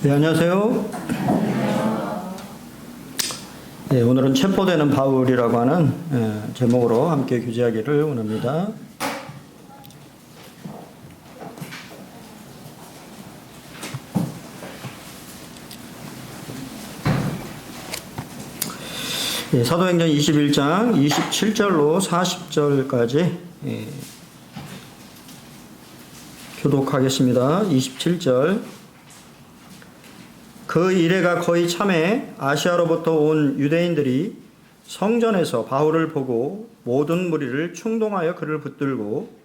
네, 안녕하세요. 네, 오늘은 체포되는 바울이라고 하는 제목으로 함께 교제하기를 원합니다. 네, 사도행전 21장 27절로 40절까지 교독하겠습니다. 27절. 그 이래가 거의 참에 아시아로부터 온 유대인들이 성전에서 바울을 보고 모든 무리를 충동하여 그를 붙들고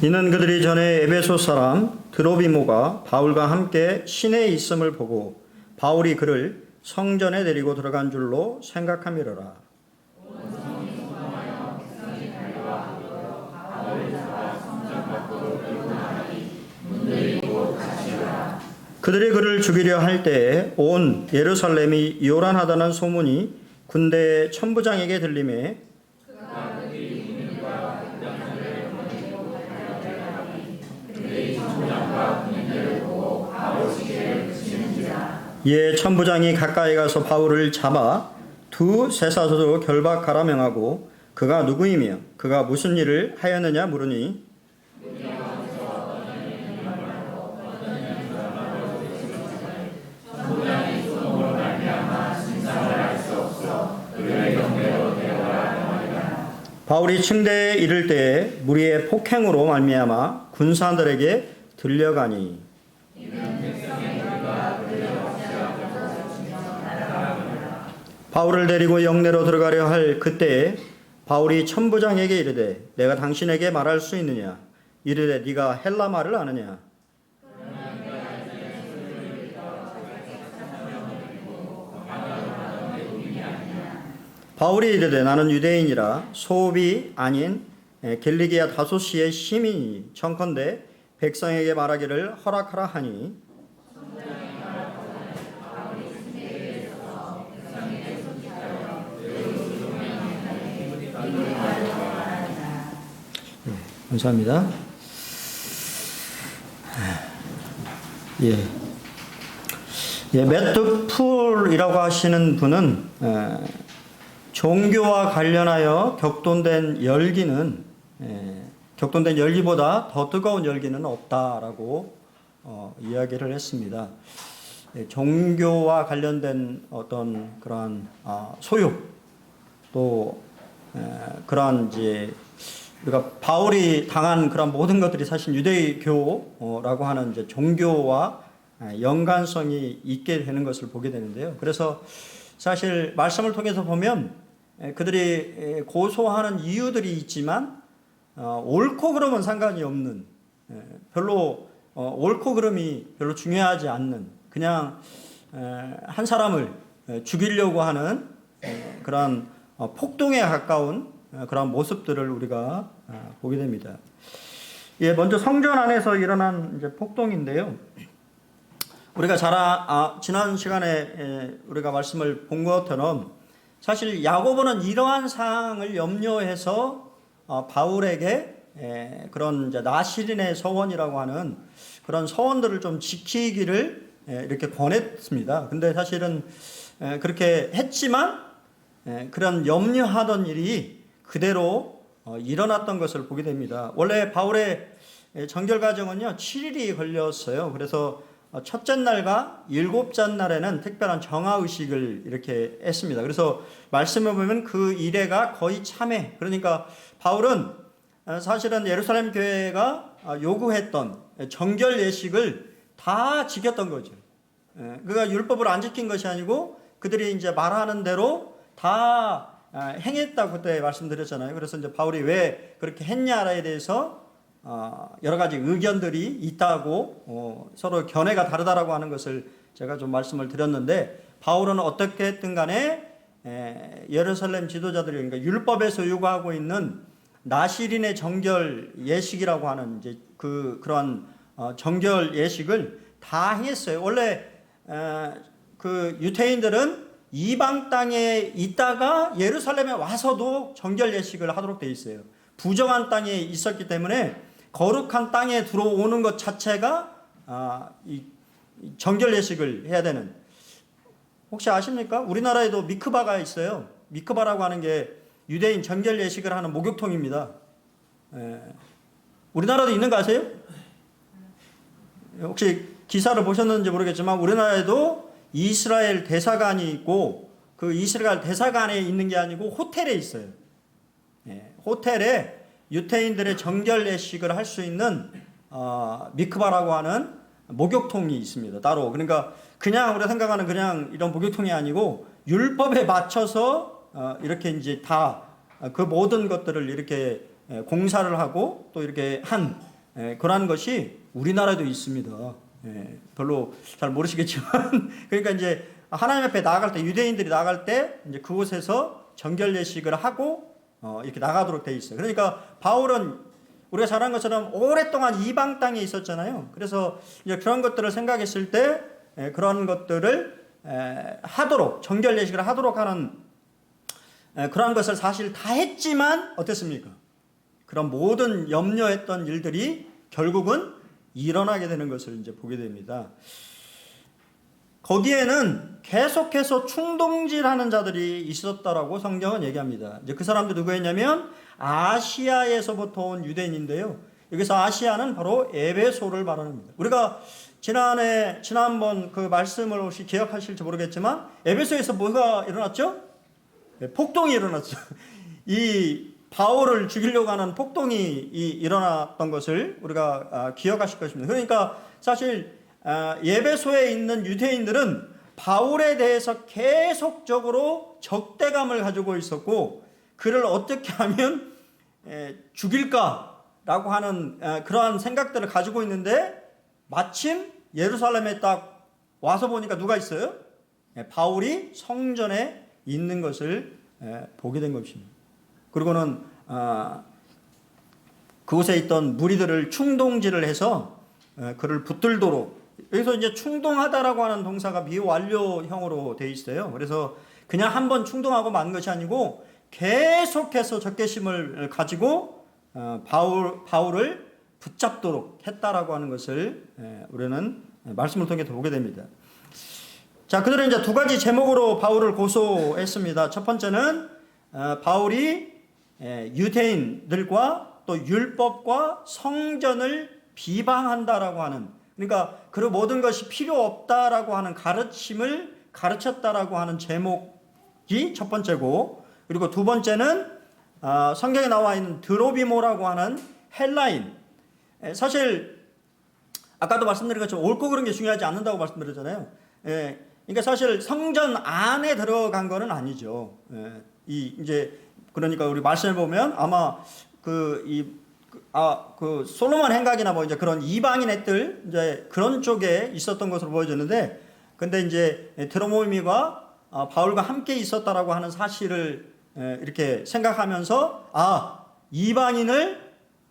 이는 그들이 전에 에베소 사람 드로비모가 바울과 함께 시내에 있음을 보고 바울이 그를 성전에 데리고 들어간 줄로 생각함이로라. 그들이 그를 죽이려 할 때에 온 예루살렘이 요란하다는 소문이 군대 천부장에게 들리매 예, 천부장이 가까이 가서 바울을 잡아 두 쇠사슬로 결박하라 명하고 그가 누구이며 그가 무슨 일을 하였느냐 물으니 바울이 층대에 이를 때에 무리의 폭행으로 말미암아 군사들에게 들려가니 바울을 데리고 영내로 들어가려 할 그때에 바울이 천부장에게 이르되 내가 당신에게 말할 수 있느냐 이르되 네가 헬라 말을 아느냐 바울이 이르되 나는 유대인이라 소읍이 아닌 겔리기아 다소시의 시민이 청컨대 백성에게 말하기를 허락하라 하니 감사합니다. 매트 풀이라고 하시는 분은 종교와 관련하여 격동된 열기보다 더 뜨거운 열기는 없다라고 이야기를 했습니다. 종교와 관련된 어떤 그러한 소욕 또 그러한 이제 우리가 바울이 당한 그런 모든 것들이 사실 유대교라고 하는 이제 종교와 연관성이 있게 되는 것을 보게 되는데요. 그래서 사실 말씀을 통해서 보면 그들이 고소하는 이유들이 있지만 옳고 그름은 상관이 없는 별로 옳고 그름이 별로 중요하지 않는 그냥 한 사람을 죽이려고 하는 그런 폭동에 가까운 그런 모습들을 우리가 보게 됩니다. 먼저 성전 안에서 일어난 이제 폭동인데요. 우리가 지난 시간에 우리가 말씀을 본 것처럼 사실 야고보는 이러한 사항을 염려해서 바울에게 그런 이제 나시린의 서원이라고 하는 그런 서원들을 좀 지키기를 이렇게 권했습니다. 근데 사실은 그렇게 했지만 그런 염려하던 일이 그대로 일어났던 것을 보게 됩니다. 원래 바울의 정결 과정은요 7일이 걸렸어요. 그래서 첫째 날과 일곱째 날에는 특별한 정화의식을 이렇게 했습니다. 그래서 말씀을 보면 그 이래가 거의 참회. 그러니까 바울은 사실은 예루살렘 교회가 요구했던 정결 예식을 다 지켰던 거죠. 그가 율법을 안 지킨 것이 아니고 그들이 이제 말하는 대로 다 행했다고 그때 말씀드렸잖아요. 그래서 이제 바울이 왜 그렇게 했냐에 대해서 여러 가지 의견들이 있다고 서로 견해가 다르다라고 하는 것을 제가 좀 말씀을 드렸는데 바울은 어떻게 했든 간에 예루살렘 지도자들이 그러니까 율법에서 요구하고 있는 나시린의 정결 예식이라고 하는 이제 그러한 정결 예식을 다 행했어요. 원래 그 유대인들은 이방 땅에 있다가 예루살렘에 와서도 정결 예식을 하도록 돼 있어요. 부정한 땅에 있었기 때문에 거룩한 땅에 들어오는 것 자체가 이 정결 예식을 해야 되는. 혹시 아십니까? 우리나라에도 미크바가 있어요. 미크바라고 하는 게 유대인 정결 예식을 하는 목욕통입니다. 우리나라도 있는 거 아세요? 혹시 기사를 보셨는지 모르겠지만 우리나라에도 이스라엘 대사관이 있고 그 이스라엘 대사관에 있는 게 아니고 호텔에 있어요. 호텔에 유대인들의 정결 예식을 할 수 있는 미크바라고 하는 목욕통이 있습니다. 따로. 그러니까 그냥 우리가 생각하는 그냥 이런 목욕통이 아니고 율법에 맞춰서 이렇게 이제 다 그 모든 것들을 이렇게 공사를 하고 또 이렇게 한 그러한 것이 우리나라에도 있습니다. 별로 잘 모르시겠지만 그러니까 이제 하나님 앞에 나아갈 때 유대인들이 나아갈 때 이제 그곳에서 정결 예식을 하고 이렇게 나가도록 돼 있어요. 그러니까 바울은 우리가 잘 아는 것처럼 오랫동안 이방 땅에 있었잖아요. 그래서 이제 그런 것들을 생각했을 때 그런 것들을 하도록 정결 예식을 하도록 하는 그런 것을 사실 다 했지만 어땠습니까? 그런 모든 염려했던 일들이 결국은 일어나게 되는 것을 이제 보게 됩니다. 거기에는 계속해서 충동질하는 자들이 있었다라고 성경은 얘기합니다. 이제 그 사람들 누구였냐면 아시아에서부터 온 유대인인데요. 여기서 아시아는 바로 에베소를 말합니다. 우리가 지난번 그 말씀을 혹시 기억하실지 모르겠지만 에베소에서 뭐가 일어났죠? 폭동이 일어났죠. 이 바울을 죽이려고 하는 폭동이 일어났던 것을 우리가 기억하실 것입니다. 그러니까 사실 에베소에 있는 유대인들은 바울에 대해서 계속적으로 적대감을 가지고 있었고 그를 어떻게 하면 죽일까라고 하는 그러한 생각들을 가지고 있는데 마침 예루살렘에 딱 와서 보니까 누가 있어요? 바울이 성전에 있는 것을 보게 된 것입니다. 그리고는 그곳에 있던 무리들을 충동질을 해서 그를 붙들도록, 여기서 이제 충동하다라고 하는 동사가 미완료형으로 되어 있어요. 그래서 그냥 한번 충동하고 만 것이 아니고 계속해서 적개심을 가지고 바울을 붙잡도록 했다라고 하는 것을 우리는 말씀을 통해 보게 됩니다. 자, 그들은 이제 두 가지 제목으로 바울을 고소했습니다. 첫 번째는 바울이 유대인들과 또 율법과 성전을 비방한다라고 하는, 그러니까 그 모든 것이 필요 없다라고 하는 가르침을 가르쳤다라고 하는 제목이 첫 번째고, 그리고 두 번째는 성경에 나와 있는 드로비모라고 하는 헬라인. 사실 아까도 말씀드린 것처럼 옳고 그른 게 중요하지 않는다고 말씀드렸잖아요. 그러니까 사실 성전 안에 들어간 거는 아니죠. 이제 그러니까 우리 말씀을 보면 아마 그 솔로몬 행각이나 뭐 이제 그런 이방인의 뜰 이제 그런 쪽에 있었던 것으로 보여지는데, 근데 이제 드로모미가 바울과 함께 있었다라고 하는 사실을 이렇게 생각하면서 이방인을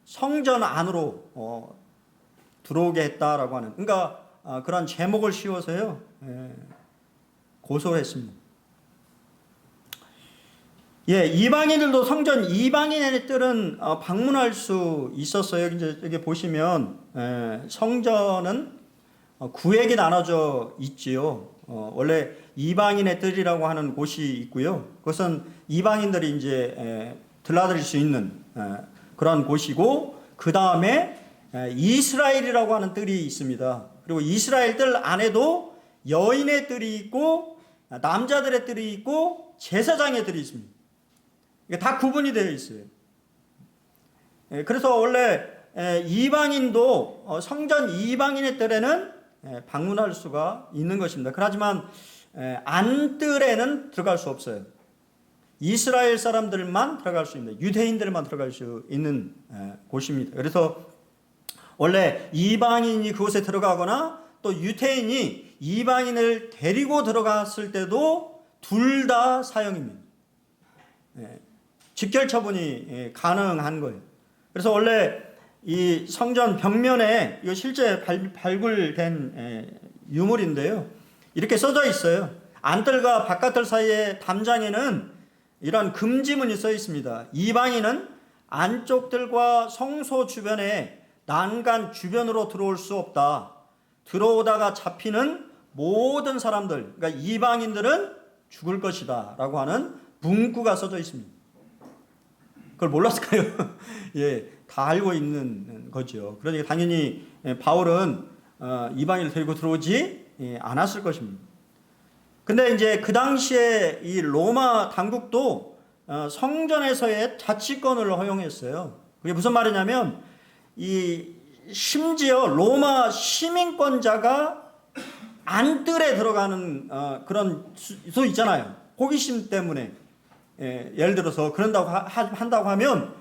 성전 안으로 들어오게 했다라고 하는, 그러니까 그런 제목을 씌워서요 고소를 했습니다. 이방인들도 성전 이방인의 뜰은 방문할 수 있었어요. 이제 여기 보시면 성전은 구획이 나눠져 있지요. 원래 이방인의 뜰이라고 하는 곳이 있고요. 그것은 이방인들이 이제 들라드릴 수 있는 그런 곳이고, 그 다음에 이스라엘이라고 하는 뜰이 있습니다. 그리고 이스라엘 뜰 안에도 여인의 뜰이 있고 남자들의 뜰이 있고 제사장의 뜰이 있습니다. 이게 다 구분이 되어 있어요. 그래서 원래 이방인도 성전 이방인의 뜰에는 방문할 수가 있는 것입니다. 그렇지만 안뜰에는 들어갈 수 없어요. 이스라엘 사람들만 들어갈 수 있는, 유대인들만 들어갈 수 있는 곳입니다. 그래서 원래 이방인이 그곳에 들어가거나 또 유대인이 이방인을 데리고 들어갔을 때도 둘 다 사형입니다. 직결 처분이 가능한 거예요. 그래서 원래 이 성전 벽면에 이거 실제 발굴된 유물인데요. 이렇게 써져 있어요. 안뜰과 바깥뜰 사이의 담장에는 이런 금지문이 써 있습니다. 이방인은 안쪽 뜰과 성소 주변에 난간 주변으로 들어올 수 없다. 들어오다가 잡히는 모든 사람들, 그러니까 이방인들은 죽을 것이다 라고 하는 문구가 써져 있습니다. 그걸 몰랐을까요? 예, 다 알고 있는 거죠. 그러니까 당연히 바울은 이방인을 데리고 들어오지 않았을 것입니다. 근데 이제 그 당시에 이 로마 당국도 성전에서의 자치권을 허용했어요. 그게 무슨 말이냐면 심지어 로마 시민권자가 안뜰에 들어가는 그런 수 있잖아요. 호기심 때문에 예를 들어서 그런다고 한다고 하면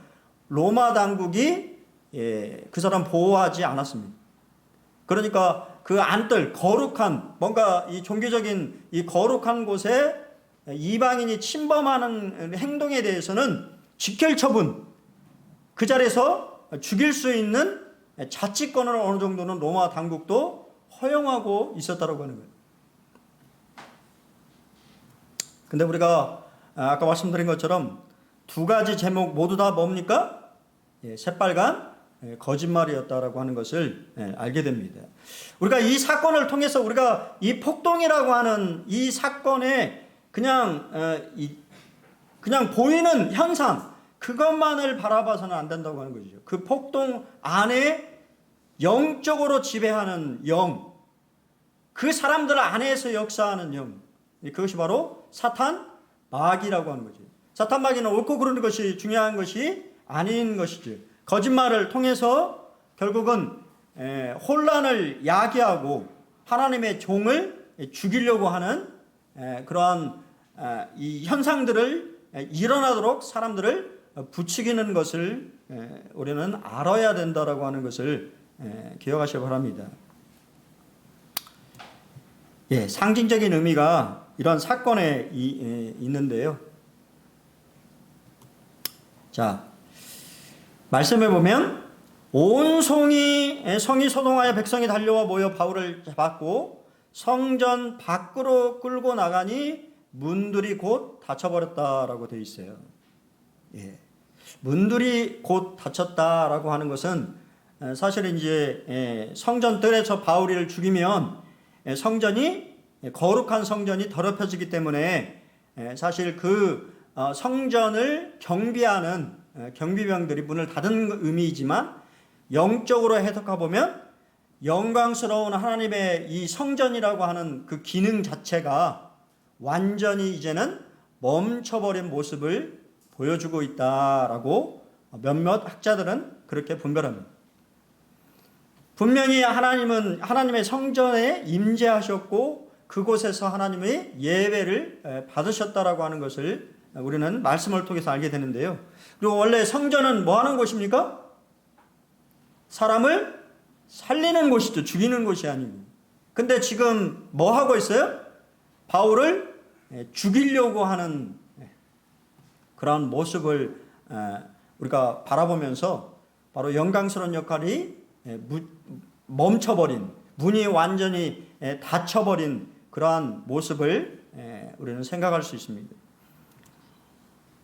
로마 당국이 그 사람 보호하지 않았습니다. 그러니까 그 안뜰 거룩한 뭔가 이 종교적인 이 거룩한 곳에 이방인이 침범하는 행동에 대해서는 직결 처분, 그 자리에서 죽일 수 있는 자치권을 어느 정도는 로마 당국도 허용하고 있었다고 하는 거예요. 근데 우리가 아까 말씀드린 것처럼 두 가지 제목 모두 다 뭡니까? 새빨간 거짓말이었다라고 하는 것을 알게 됩니다. 우리가 이 사건을 통해서 우리가 이 폭동이라고 하는 이 사건에 그냥 보이는 현상 그것만을 바라봐서는 안 된다고 하는 것이죠. 그 폭동 안에 영적으로 지배하는 영, 그 사람들 안에서 역사하는 영, 그것이 바로 사탄 마귀라고 하는 거죠. 사탄 마귀는 옳고 그르는 것이 중요한 것이 아닌 것이죠. 거짓말을 통해서 결국은 혼란을 야기하고 하나님의 종을 죽이려고 하는 그러한 이 현상들을 일어나도록 사람들을 부추기는 것을 우리는 알아야 된다라고 하는 것을 기억하시기 바랍니다. 상징적인 의미가 이런 사건에 있는데요. 자, 말씀해 보면 온 성이 소동하여 백성이 달려와 모여 바울을 잡았고 성전 밖으로 끌고 나가니 문들이 곧 닫혀버렸다라고 되어 있어요. 문들이 곧 닫혔다라고 하는 것은 사실 이제 성전 뜰에서 바울이를 죽이면 성전이 거룩한 성전이 더럽혀지기 때문에 사실 그 성전을 경비하는 경비병들이 문을 닫은 의미이지만 영적으로 해석해 보면 영광스러운 하나님의 이 성전이라고 하는 그 기능 자체가 완전히 이제는 멈춰버린 모습을 보여주고 있다라고 몇몇 학자들은 그렇게 분별합니다. 분명히 하나님은 하나님의 성전에 임재하셨고 그곳에서 하나님의 예배를 받으셨다라고 하는 것을 우리는 말씀을 통해서 알게 되는데요. 그리고 원래 성전은 뭐 하는 곳입니까? 사람을 살리는 곳이죠. 죽이는 곳이 아니고. 근데 지금 뭐 하고 있어요? 바울을 죽이려고 하는 그런 모습을 우리가 바라보면서 바로 영광스러운 역할이 멈춰버린, 문이 완전히 닫혀버린 그러한 모습을 우리는 생각할 수 있습니다.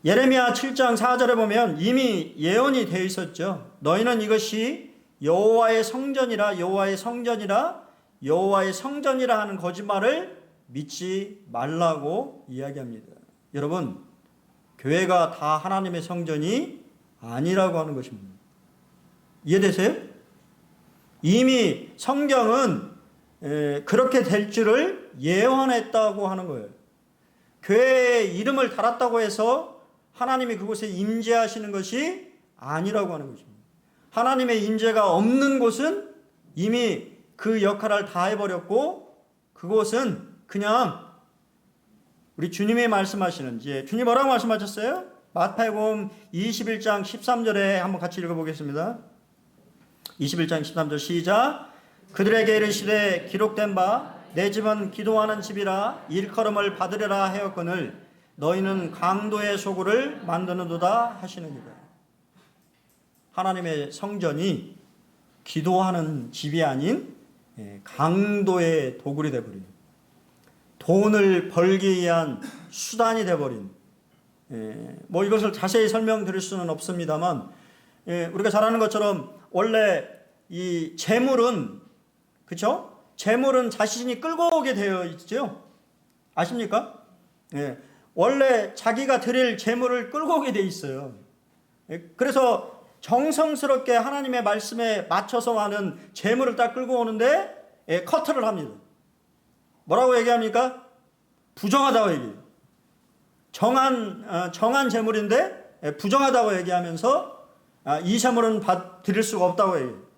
예레미야 7장 4절에 보면 이미 예언이 되어 있었죠. 너희는 이것이 여호와의 성전이라 여호와의 성전이라 여호와의 성전이라 하는 거짓말을 믿지 말라고 이야기합니다. 여러분, 교회가 다 하나님의 성전이 아니라고 하는 것입니다. 이해되세요? 이미 성경은 그렇게 될 줄을 예언했다고 하는 거예요. 교회에 이름을 달았다고 해서 하나님이 그곳에 임재하시는 것이 아니라고 하는 것입니다. 하나님의 임재가 없는 곳은 이미 그 역할을 다 해버렸고 그곳은 그냥 우리 주님이 말씀하시는 주님 뭐라고 말씀하셨어요? 마태복음 21장 13절에 한번 같이 읽어보겠습니다. 21장 13절 시작. 그들에게 이르시되 기록된 바 내 집은 기도하는 집이라 일컬음을 받으리라 하였거늘 너희는 강도의 소굴을 만드는도다 하시느니라. 하나님의 성전이 기도하는 집이 아닌 강도의 도굴이 되어버린, 돈을 벌기 위한 수단이 되어버린, 뭐 이것을 자세히 설명드릴 수는 없습니다만, 우리가 잘 아는 것처럼 원래 이 재물은, 그렇죠? 재물은 자신이 끌고 오게 되어 있죠. 아십니까? 원래 자기가 드릴 재물을 끌고 오게 돼 있어요. 그래서 정성스럽게 하나님의 말씀에 맞춰서 하는 재물을 딱 끌고 오는데 커트를 합니다. 뭐라고 얘기합니까? 부정하다고 얘기해요. 정한 재물인데 부정하다고 얘기하면서 이 재물은 드릴 수가 없다고 얘기해요.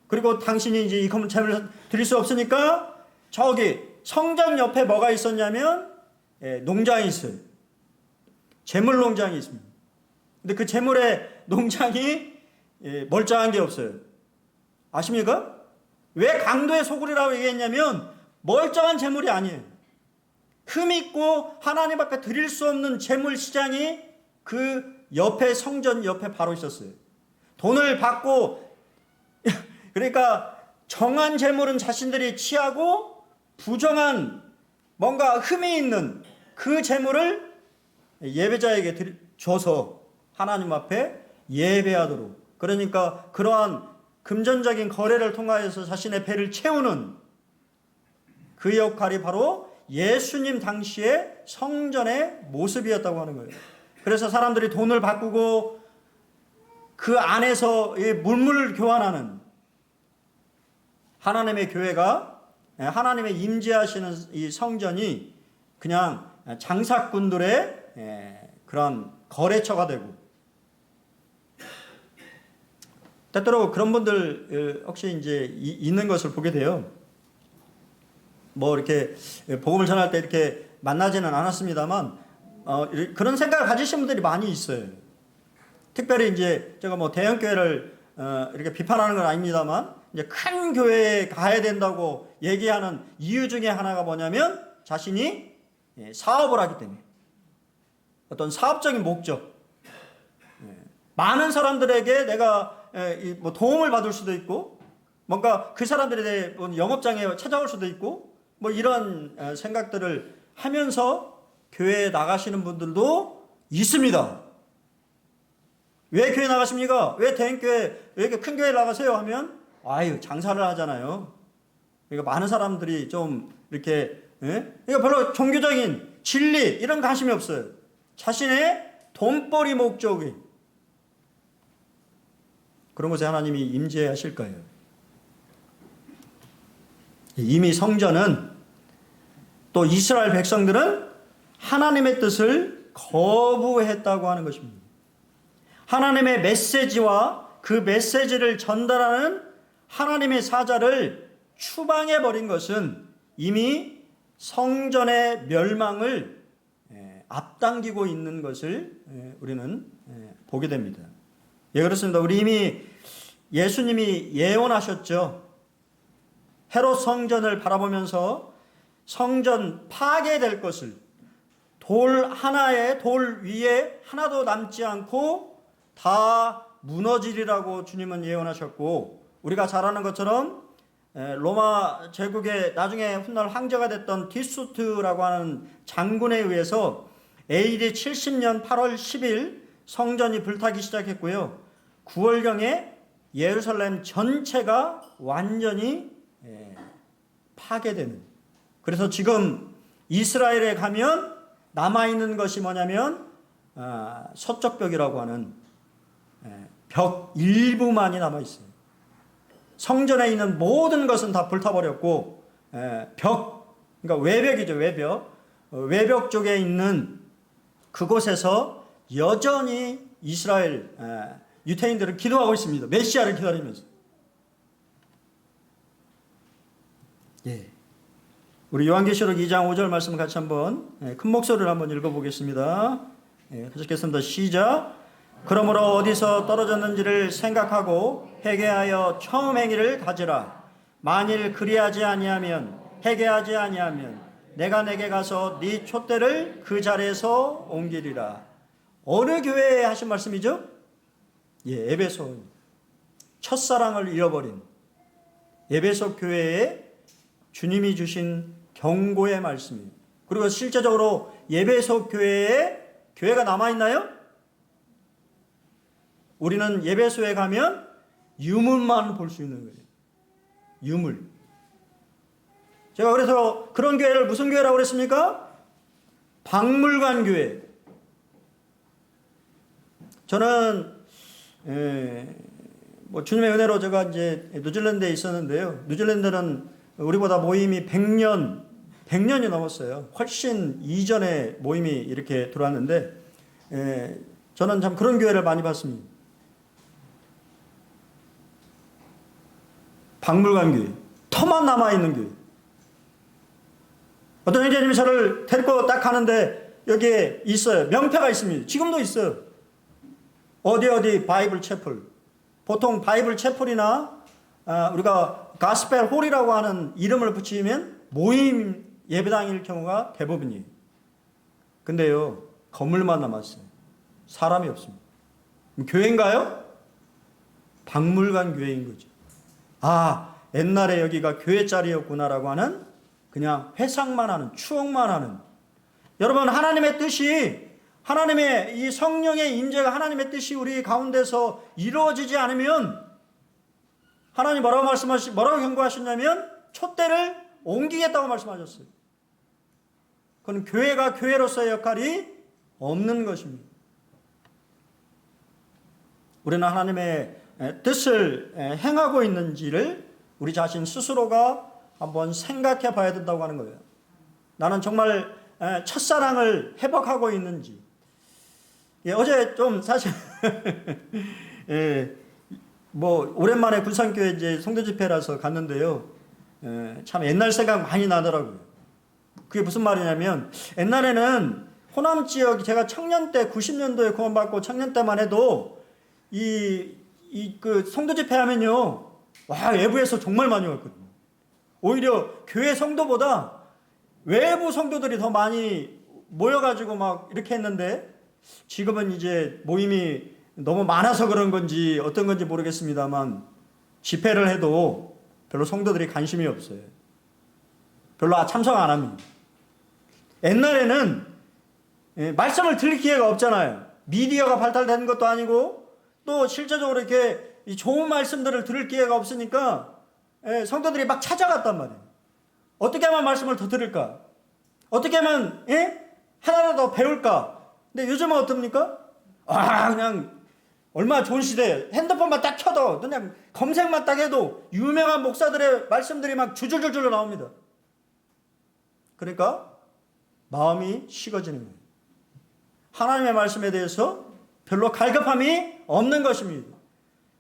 그리고 당신이 이제 이 재물을 드릴 수 없으니까 저기 성전 옆에 뭐가 있었냐면 농장이 있어요. 재물 농장이 있습니다. 근데 그 재물의 농장이 멀쩡한 게 없어요. 아십니까? 왜 강도의 소굴이라고 얘기했냐면 멀쩡한 재물이 아니에요. 흠있고 하나님 앞에 드릴 수 없는 재물 시장이 그 옆에, 성전 옆에 바로 있었어요. 돈을 받고, 그러니까 정한 재물은 자신들이 취하고 부정한 뭔가 흠이 있는 그 재물을 예배자에게 줘서 하나님 앞에 예배하도록, 그러니까 그러한 금전적인 거래를 통하여서 자신의 배를 채우는 그 역할이 바로 예수님 당시의 성전의 모습이었다고 하는 거예요. 그래서 사람들이 돈을 바꾸고 그 안에서 물물 교환하는 하나님의 교회가, 하나님의 임재하시는 이 성전이 그냥 장사꾼들의 그런 거래처가 되고, 때때로 그런 분들 혹시 이제 있는 것을 보게 돼요. 뭐 이렇게 복음을 전할 때 이렇게 만나지는 않았습니다만 그런 생각을 가지신 분들이 많이 있어요. 특별히 이제 제가 뭐 대형 교회를 이렇게 비판하는 건 아닙니다만, 이제 큰 교회에 가야 된다고 얘기하는 이유 중에 하나가 뭐냐면 자신이 사업을 하기 때문에, 어떤 사업적인 목적, 많은 사람들에게 내가 뭐 도움을 받을 수도 있고, 뭔가 그 사람들에 대해 영업장에 찾아올 수도 있고, 뭐 이런 생각들을 하면서 교회에 나가시는 분들도 있습니다. 왜 교회 나가십니까? 왜 대형교회, 왜 이렇게 큰 교회 나가세요? 하면 아유, 장사를 하잖아요. 그러니까 많은 사람들이 좀 이렇게, 그러니까 별로 종교적인 진리 이런 관심이 없어요. 자신의 돈벌이 목적이, 그런 것에 하나님이 임재하실 거예요. 이미 성전은, 또 이스라엘 백성들은 하나님의 뜻을 거부했다고 하는 것입니다. 하나님의 메시지와 그 메시지를 전달하는 하나님의 사자를 추방해 버린 것은 이미 성전의 멸망을 앞당기고 있는 것을 우리는 보게 됩니다. 예, 그렇습니다. 우리 이미 예수님이 예언하셨죠. 헤롯 성전을 바라보면서 성전 파괴될 것을, 돌 위에 하나도 남지 않고 다 무너지리라고 주님은 예언하셨고, 우리가 잘 아는 것처럼 로마 제국의 나중에 훗날 황제가 됐던 디수트라고 하는 장군에 의해서 AD 70년 8월 10일 성전이 불타기 시작했고요. 9월경에 예루살렘 전체가 완전히 파괴되는, 그래서 지금 이스라엘에 가면 남아있는 것이 뭐냐면 서쪽 벽이라고 하는 벽 일부만이 남아있어요. 성전에 있는 모든 것은 다 불타버렸고, 벽, 그러니까 외벽이죠. 외벽 쪽에 있는 그곳에서 여전히 이스라엘 유태인들은 기도하고 있습니다. 메시아를 기다리면서. 예. 우리 요한계시록 2장 5절 말씀 같이 한번 큰 목소리를 한번 읽어보겠습니다. 계속했습니다. 시작. 그러므로 어디서 떨어졌는지를 생각하고 회개하여 처음 행위를 가지라. 만일 그리하지 아니하면, 회개하지 아니하면 내가 내게 가서 네 촛대를 그 자리에서 옮기리라. 어느 교회에 하신 말씀이죠? 예, 에베소. 첫사랑을 잃어버린 에베소 교회에 주님이 주신 경고의 말씀입니다. 그리고 실제적으로 에베소 교회에 교회가 남아있나요? 우리는 에베소에 가면 유물만 볼 수 있는 거예요. 유물. 제가 그래서 그런 교회를 무슨 교회라고 그랬습니까? 박물관 교회. 저는 주님의 은혜로 제가 이제 뉴질랜드에 있었는데요. 뉴질랜드는 우리보다 모임이 100년이 넘었어요. 훨씬 이전에 모임이 이렇게 들어왔는데 저는 참 그런 교회를 많이 봤습니다. 박물관 교회, 터만 남아있는 교회. 어떤 형제님이 저를 데리고 딱 가는데 여기에 있어요. 명패가 있습니다. 지금도 있어요. 어디 바이블 채플. 보통 바이블 채플이나 우리가 가스펠 홀이라고 하는 이름을 붙이면 모임 예배당일 경우가 대부분이에요. 근데요, 건물만 남았어요. 사람이 없습니다. 교회인가요? 박물관 교회인 거죠. 아, 옛날에 여기가 교회 자리였구나라고 하는 그냥 회상만 하는, 추억만 하는. 여러분, 하나님의 뜻이, 하나님의 이 성령의 임재가 하나님의 뜻이 우리 가운데서 이루어지지 않으면 하나님 뭐라고 경고하셨냐면 촛대를 옮기겠다고 말씀하셨어요. 그건 교회가 교회로서의 역할이 없는 것입니다. 우리는 하나님의 뜻을 행하고 있는지를 우리 자신 스스로가 한번 생각해 봐야 된다고 하는 거예요. 나는 정말 첫사랑을 회복하고 있는지. 어제 좀 사실 오랜만에 군산교회 이제 성도 집회라서 갔는데요. 참 옛날 생각 많이 나더라고요. 그게 무슨 말이냐면 옛날에는 호남 지역 제가 청년 때 90년도에 구원받고 청년 때만 해도 그 성도 집회 하면요. 와, 외부에서 정말 많이 왔거든요. 오히려 교회 성도보다 외부 성도들이 더 많이 모여가지고 막 이렇게 했는데 지금은 이제 모임이 너무 많아서 그런 건지 어떤 건지 모르겠습니다만 집회를 해도 별로 성도들이 관심이 없어요. 별로 참석 안 합니다. 옛날에는 말씀을 들을 기회가 없잖아요. 미디어가 발달된 것도 아니고 또 실제적으로 이렇게 좋은 말씀들을 들을 기회가 없으니까 성도들이 막 찾아갔단 말이에요. 어떻게 하면 말씀을 더 들을까? 어떻게 하면 하나라도 더 배울까? 근데 요즘은 어떻습니까? 그냥 얼마나 좋은 시대에 핸드폰만 딱 켜도 그냥 검색만 딱 해도 유명한 목사들의 말씀들이 막 줄줄줄줄 나옵니다. 그러니까 마음이 식어지는 거예요. 하나님의 말씀에 대해서 별로 갈급함이 없는 것입니다.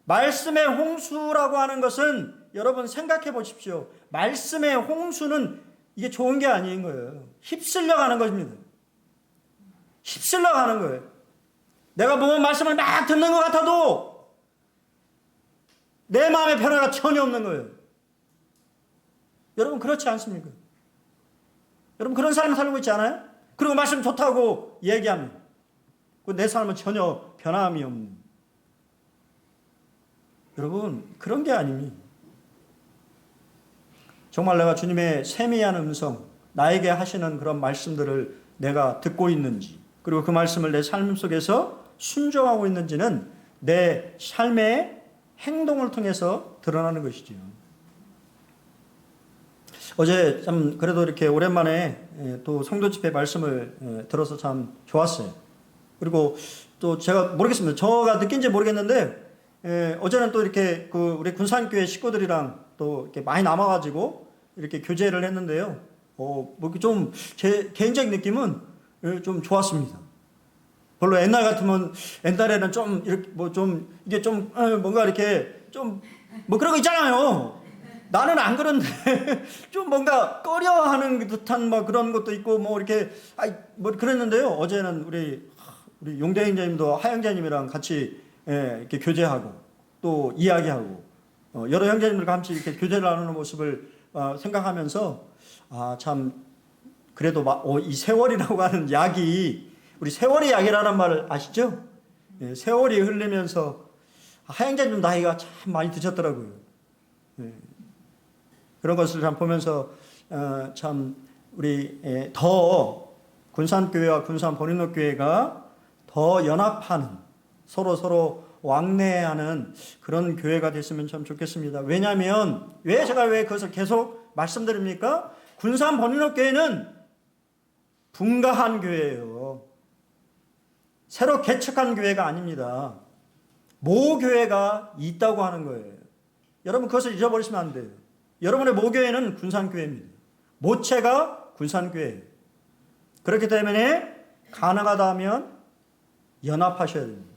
말씀의 홍수라고 하는 것은 여러분 생각해 보십시오. 말씀의 홍수는 이게 좋은 게 아닌 거예요. 휩쓸려 가는 것입니다. 휩쓸려 가는 거예요. 내가 뭐 말씀을 막 듣는 것 같아도 내 마음의 변화가 전혀 없는 거예요. 여러분 그렇지 않습니까? 여러분 그런 삶을 살고 있지 않아요? 그리고 말씀 좋다고 얘기합니다. 내 삶은 전혀 변함이 없는. 여러분 그런 게 아닙니다. 정말 내가 주님의 세미한 음성, 나에게 하시는 그런 말씀들을 내가 듣고 있는지, 그리고 그 말씀을 내 삶 속에서 순종하고 있는지는 내 삶의 행동을 통해서 드러나는 것이지요. 어제 참 그래도 이렇게 오랜만에 또 성도 집회 말씀을 들어서 참 좋았어요. 그리고 또 제가 모르겠습니다. 저가 느낀지 모르겠는데 어제는 또 이렇게 그 우리 군산교회 식구들이랑 또 이렇게 많이 남아가지고 이렇게 교제를 했는데요. 좀 제 개인적인 느낌은 좀 좋았습니다. 별로 옛날 같으면 옛날에는 좀 이렇게 이게 좀 뭔가 이렇게 좀 그런 거 있잖아요. 나는 안 그런데 좀 뭔가 꺼려하는 듯한 그런 것도 있고 이렇게 그랬는데요. 어제는 우리 용대 형제님도 하 형제님이랑 같이 이렇게 교제하고 또 이야기하고 여러 형제님들과 같이 이렇게 교제를 나누는 모습을 생각하면서 참 그래도 이 세월이라고 하는 약이 우리 세월의 약이라는 말을 아시죠? 세월이 흐르면서 하영자님 나이가 참 많이 드셨더라고요. 예. 그런 것을 참 보면서 참 우리 더 군산교회와 군산본인록교회가 더 연합하는, 서로 왕래하는 그런 교회가 됐으면 참 좋겠습니다. 왜냐하면 제가 왜 그것을 계속 말씀드립니까? 군산본인록교회는 분가한 교회예요. 새로 개척한 교회가 아닙니다. 모교회가 있다고 하는 거예요. 여러분 그것을 잊어버리시면 안 돼요. 여러분의 모교회는 군산교회입니다. 모체가 군산교회예요. 그렇기 때문에 가능하다면 연합하셔야 됩니다.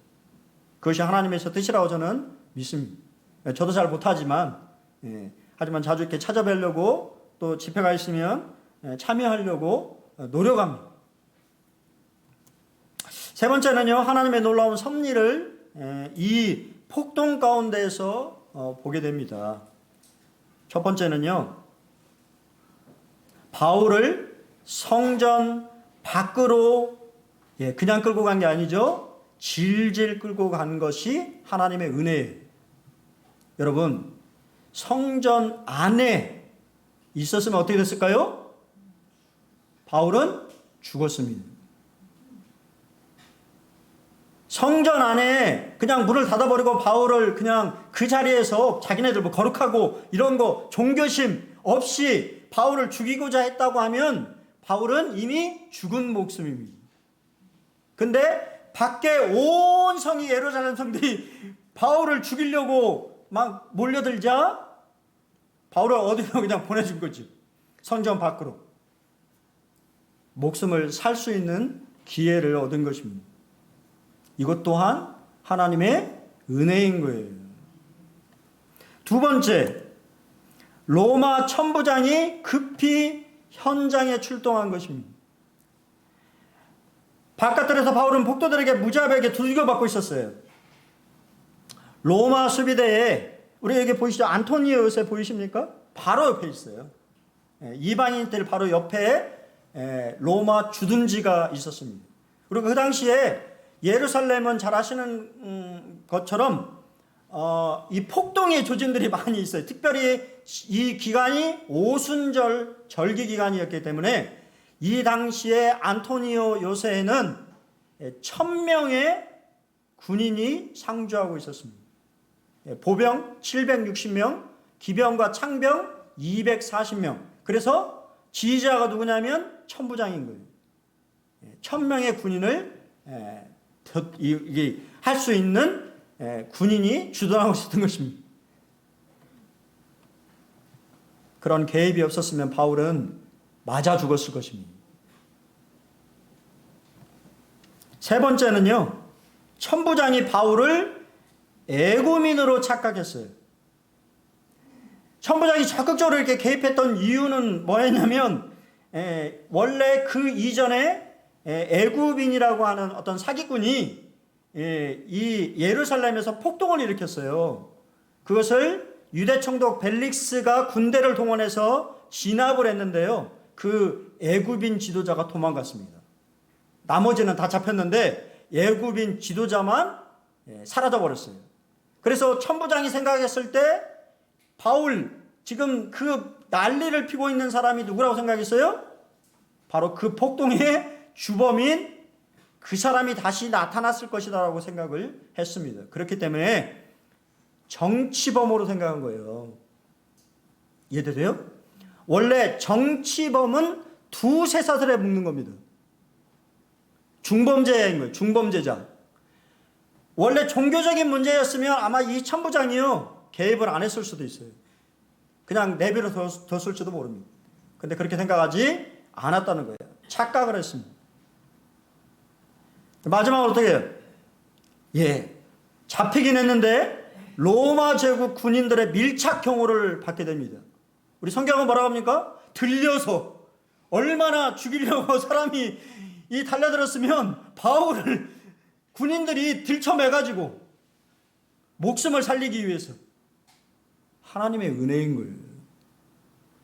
그것이 하나님의 뜻이라고 저는 믿습니다. 저도 잘 못하지만 하지만 자주 이렇게 찾아뵈려고 또 집회가 있으면 참여하려고 노력합니다. 세 번째는요, 하나님의 놀라운 섭리를 이 폭동 가운데에서 보게 됩니다. 첫 번째는요, 바울을 성전 밖으로 그냥 끌고 간 게 아니죠. 질질 끌고 간 것이 하나님의 은혜예요. 여러분, 성전 안에 있었으면 어떻게 됐을까요? 바울은 죽었습니다. 성전 안에 그냥 문을 닫아버리고 바울을 그냥 그 자리에서 자기네들 뭐 거룩하고 이런 거 종교심 없이 바울을 죽이고자 했다고 하면 바울은 이미 죽은 목숨입니다. 근데 밖에 온 성이 예루살렘 성들이 바울을 죽이려고 막 몰려들자 바울을 어디로 그냥 보내준 거지. 성전 밖으로. 목숨을 살 수 있는 기회를 얻은 것입니다. 이것 또한 하나님의 은혜인 거예요. 두 번째, 로마 천부장이 급히 현장에 출동한 것입니다. 바깥들에서 바울은 복도들에게 무자비하게 두들겨받고 있었어요. 로마 수비대에 우리 여기 보이시죠? 안토니오 요새 보이십니까? 바로 옆에 있어요. 이방인들 바로 옆에 로마 주둔지가 있었습니다. 그리고 그 당시에 예루살렘은 잘 아시는 것처럼 이 폭동의 조짐들이 많이 있어요. 특별히 이 기간이 오순절 절기 기간이었기 때문에 이 당시에 안토니오 요새에는 1000명의 군인이 상주하고 있었습니다. 보병 760명, 기병과 창병 240명. 그래서 지휘자가 누구냐면 천부장인 거예요. 1000명의 군인을 할 수 있는 군인이 주둔하고 있었던 것입니다. 그런 개입이 없었으면 바울은 맞아 죽었을 것입니다. 세 번째는요, 천부장이 바울을 애고민으로 착각했어요. 천부장이 적극적으로 이렇게 개입했던 이유는 뭐였냐면 원래 그 이전에 애굽인이라고 하는 어떤 사기꾼이 이 예루살렘에서 폭동을 일으켰어요. 그것을 유대 총독 벨릭스가 군대를 동원해서 진압을 했는데요. 그 애굽인 지도자가 도망갔습니다. 나머지는 다 잡혔는데 애굽인 지도자만 사라져 버렸어요. 그래서 천부장이 생각했을 때 바울 지금 그 난리를 피고 있는 사람이 누구라고 생각했어요? 바로 그 폭동의 주범인 그 사람이 다시 나타났을 것이다라고 생각을 했습니다. 그렇기 때문에 정치범으로 생각한 거예요. 이해되세요? 원래 정치범은 두세 사슬에 묶는 겁니다. 중범죄인 거예요. 중범죄자. 원래 종교적인 문제였으면 아마 이 천부장이요 개입을 안 했을 수도 있어요. 그냥 내버려 뒀을지도 모릅니다. 근데 그렇게 생각하지 않았다는 거예요. 착각을 했습니다. 마지막으로 어떻게 해요? 잡히긴 했는데 로마 제국 군인들의 밀착 경호를 받게 됩니다. 우리 성경은 뭐라고 합니까? 들려서 얼마나 죽이려고 사람이 달려들었으면 바울을 군인들이 들쳐매가지고 목숨을 살리기 위해서. 하나님의 은혜인 거예요.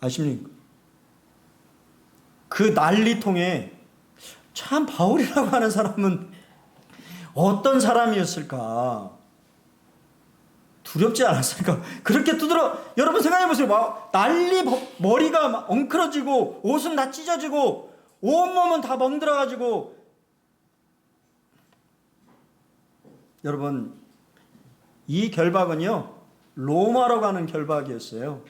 아십니까? 그 난리통에 참 바울이라고 하는 사람은 어떤 사람이었을까? 두렵지 않았을까? 그렇게 두드러, 여러분 생각해 보세요. 막 난리, 머리가 막 엉클어지고, 옷은 다 찢어지고, 온몸은 다 멍들어가지고. 여러분, 이 결박은요, 로마로 가는 결박이었어요.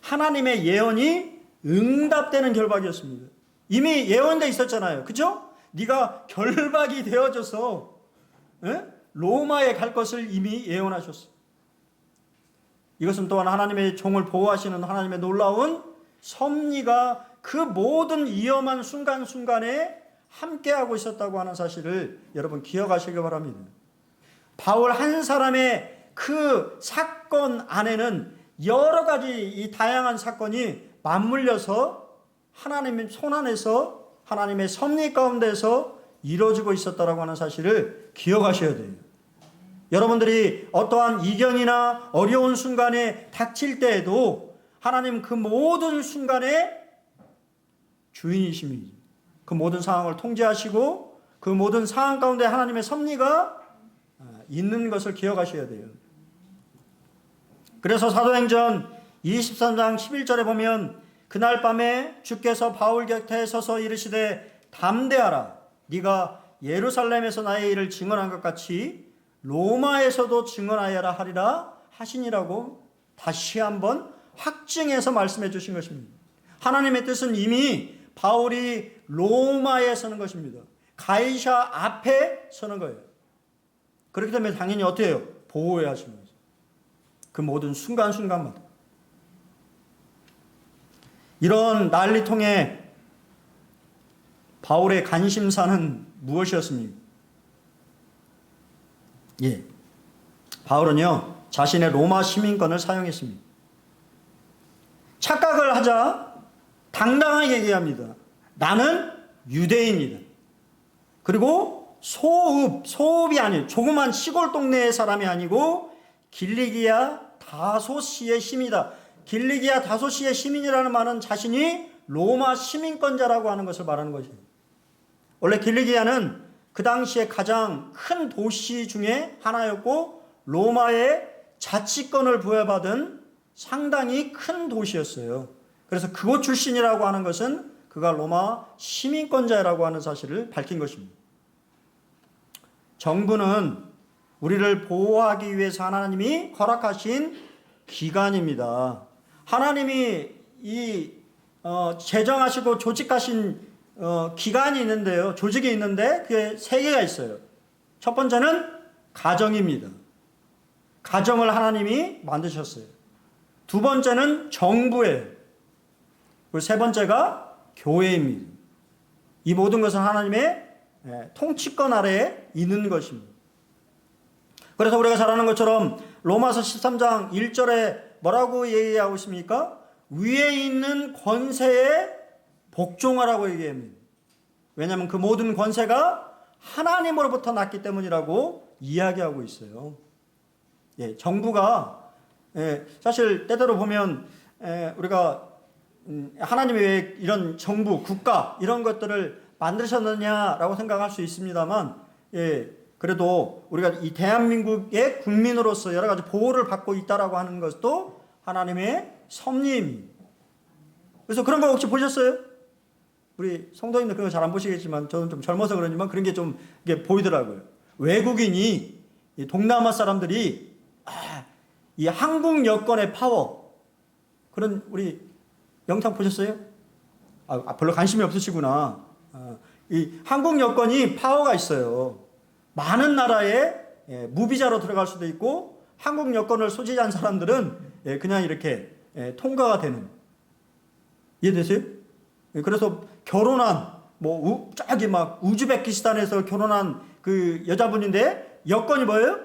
하나님의 예언이 응답되는 결박이었습니다. 이미 예언돼 있었잖아요. 그죠? 네가 결박이 되어져서 로마에 갈 것을 이미 예언하셨어. 이것은 또한 하나님의 종을 보호하시는 하나님의 놀라운 섭리가 그 모든 위험한 순간순간에 함께하고 있었다고 하는 사실을 여러분 기억하시기 바랍니다. 바울 한 사람의 그 사건 안에는 여러 가지 이 다양한 사건이 맞물려서 하나님의 손 안에서 하나님의 섭리 가운데서 이루어지고 있었다라고 하는 사실을 기억하셔야 돼요. 여러분들이 어떠한 이견이나 어려운 순간에 닥칠 때에도 하나님 그 모든 순간에 주인이십니다. 그 모든 상황을 통제하시고 그 모든 상황 가운데 하나님의 섭리가 있는 것을 기억하셔야 돼요. 그래서 사도행전 23장 11절에 보면 그날 밤에 주께서 바울 곁에 서서 이르시되 담대하라. 네가 예루살렘에서 나의 일을 증언한 것 같이 로마에서도 증언하여라 하리라 하시니라고 다시 한번 확증해서 말씀해 주신 것입니다. 하나님의 뜻은 이미 바울이 로마에 서는 것입니다. 가이사 앞에 서는 거예요. 그렇기 때문에 당연히 어떻게 해요? 보호해야 하시는 거죠. 그 모든 순간순간마다. 이런 난리통에 바울의 관심사는 무엇이었습니까? 바울은요, 자신의 로마 시민권을 사용했습니다. 착각을 하자 당당하게 얘기합니다. 나는 유대인이다. 그리고 소읍이 아닌 조그만 시골 동네의 사람이 아니고 길리기아 다소시의 시민이다. 길리기아 다소시의 시민이라는 말은 자신이 로마 시민권자라고 하는 것을 말하는 것이에요. 원래 길리기아는 그 당시에 가장 큰 도시 중에 하나였고 로마의 자치권을 부여받은 상당히 큰 도시였어요. 그래서 그곳 출신이라고 하는 것은 그가 로마 시민권자라고 하는 사실을 밝힌 것입니다. 정부는 우리를 보호하기 위해서 하나님이 허락하신 기관입니다. 하나님이 제정하시고 조직하신 기관이 있는데요. 조직이 있는데 그게 세 개가 있어요. 첫 번째는 가정입니다. 가정을 하나님이 만드셨어요. 두 번째는 정부예요. 그리고 세 번째가 교회입니다. 이 모든 것은 하나님의 통치권 아래에 있는 것입니다. 그래서 우리가 잘 아는 것처럼 로마서 13장 1절에 뭐라고 얘기하고 있습니까? 위에 있는 권세에 복종하라고 얘기합니다. 왜냐하면 그 모든 권세가 하나님으로부터 났기 때문이라고 이야기하고 있어요. 정부가 사실 때때로 보면 우리가 하나님이 왜 이런 정부, 국가 이런 것들을 만드셨느냐라고 생각할 수 있습니다만 그래도 우리가 이 대한민국의 국민으로서 여러 가지 보호를 받고 있다라고 하는 것도 하나님의 섭리입니다. 그래서 그런 거 혹시 보셨어요? 우리 성도님들 그런 거 잘 안 보시겠지만 저는 좀 젊어서 그러지만 그런 게 좀 보이더라고요. 외국인이 동남아 사람들이 이 한국 여권의 파워 그런 우리 영상 보셨어요? 별로 관심이 없으시구나. 이 한국 여권이 파워가 있어요. 많은 나라에 무비자로 들어갈 수도 있고 한국 여권을 소지한 사람들은 그냥 이렇게 통과가 되는. 이해되세요? 그래서 결혼한 저기 막 우즈베키스탄에서 결혼한 그 여자분인데 여권이 뭐예요?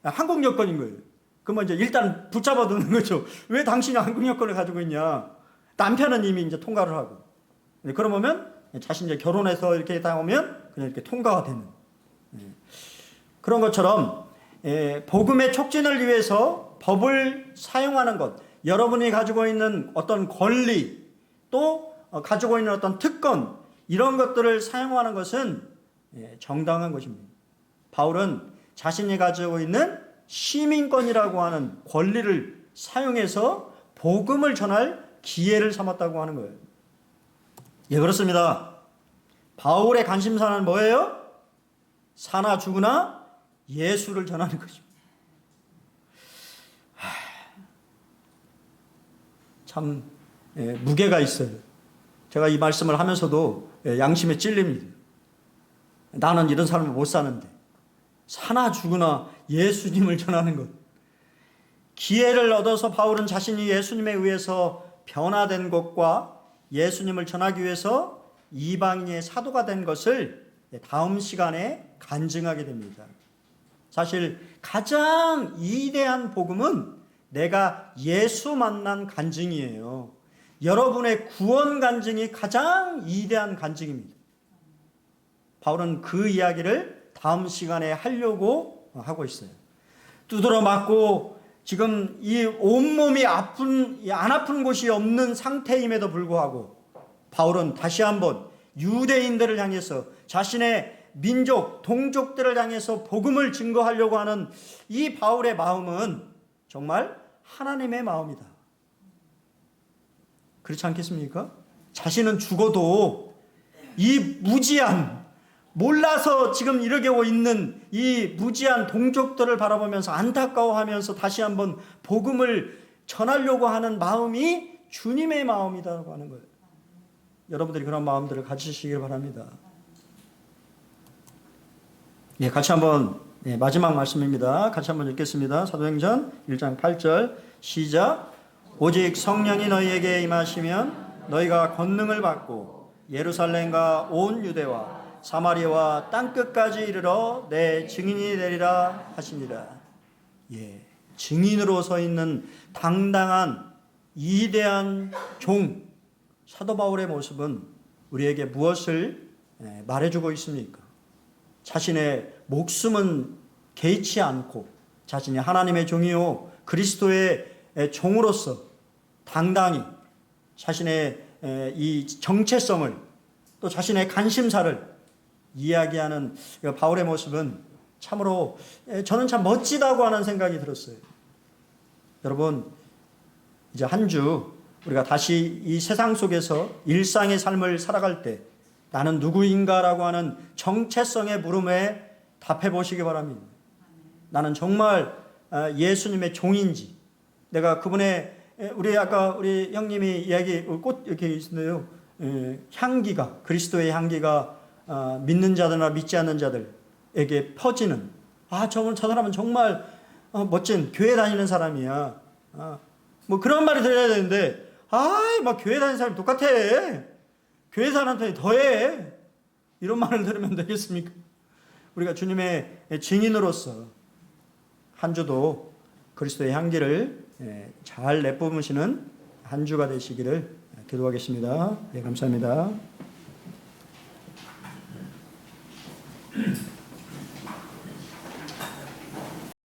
한국 여권인 거예요. 그러면 이제 일단 붙잡아 두는 거죠. 왜 당신이 한국 여권을 가지고 있냐? 남편은 이미 이제 통과를 하고. 그러면 자신이 이제 결혼해서 이렇게 나오면 그냥 이렇게 통과가 되는. 그런 것처럼 복음의 촉진을 위해서 법을 사용하는 것, 여러분이 가지고 있는 어떤 권리, 또 가지고 있는 어떤 특권, 이런 것들을 사용하는 것은 정당한 것입니다. 바울은 자신이 가지고 있는 시민권이라고 하는 권리를 사용해서 복음을 전할 기회를 삼았다고 하는 거예요. 예, 그렇습니다. 바울의 관심사는 뭐예요? 사나 죽으나 예수를 전하는 것입니다. 참 무게가 있어요. 제가 이 말씀을 하면서도 양심에 찔립니다. 나는 이런 삶을 못 사는데 사나 죽으나 예수님을 전하는 것. 기회를 얻어서 바울은 자신이 예수님에 의해서 변화된 것과 예수님을 전하기 위해서 이방인의 사도가 된 것을 다음 시간에 간증하게 됩니다. 사실 가장 위대한 복음은 내가 예수 만난 간증이에요. 여러분의 구원 간증이 가장 위대한 간증입니다. 바울은 그 이야기를 다음 시간에 하려고 하고 있어요. 두드러 맞고 지금 이 온몸이 안 아픈 곳이 없는 상태임에도 불구하고 바울은 다시 한번 유대인들을 향해서 자신의 민족, 동족들을 향해서 복음을 증거하려고 하는 이 바울의 마음은 정말 하나님의 마음이다. 그렇지 않겠습니까? 자신은 죽어도 이 무지한, 몰라서 지금 이렇게 있는 이 무지한 동족들을 바라보면서 안타까워하면서 다시 한번 복음을 전하려고 하는 마음이 주님의 마음이라고 하는 거예요. 여러분들이 그런 마음들을 가지시길 바랍니다. 네, 같이 한번 마지막 말씀입니다. 같이 한번 읽겠습니다. 사도행전 1장 8절 시작. 오직 성령이 너희에게 임하시면 너희가 권능을 받고 예루살렘과 온 유대와 사마리아와 땅끝까지 이르러 내 증인이 되리라 하시니라. 예, 증인으로 서 있는 당당한 위대한 종 사도 바울의 모습은 우리에게 무엇을 말해주고 있습니까? 자신의 목숨은 개의치 않고 자신이 하나님의 종이요 그리스도의 종으로서 당당히 자신의 이 정체성을 또 자신의 관심사를 이야기하는 바울의 모습은 참으로 저는 참 멋지다고 하는 생각이 들었어요. 여러분, 이제 한 주 우리가 다시 이 세상 속에서 일상의 삶을 살아갈 때 나는 누구인가라고 하는 정체성의 물음에 답해 보시기 바랍니다. 나는 정말 예수님의 종인지, 내가 그분의 아까 우리 형님이 이야기 꽃 이렇게 있는데요, 향기가 그리스도의 향기가 믿는 자들이나 믿지 않는 자들에게 퍼지는, 저 사람은 정말 멋진 교회 다니는 사람이야. 뭐 그런 말이 들려야 되는데, 막 교회 다니는 사람이 똑같아. 교회 사람한테 더해. 이런 말을 들으면 되겠습니까? 우리가 주님의 증인으로서 한 주도 그리스도의 향기를 잘 내뿜으시는 한 주가 되시기를 기도하겠습니다. 예, 감사합니다.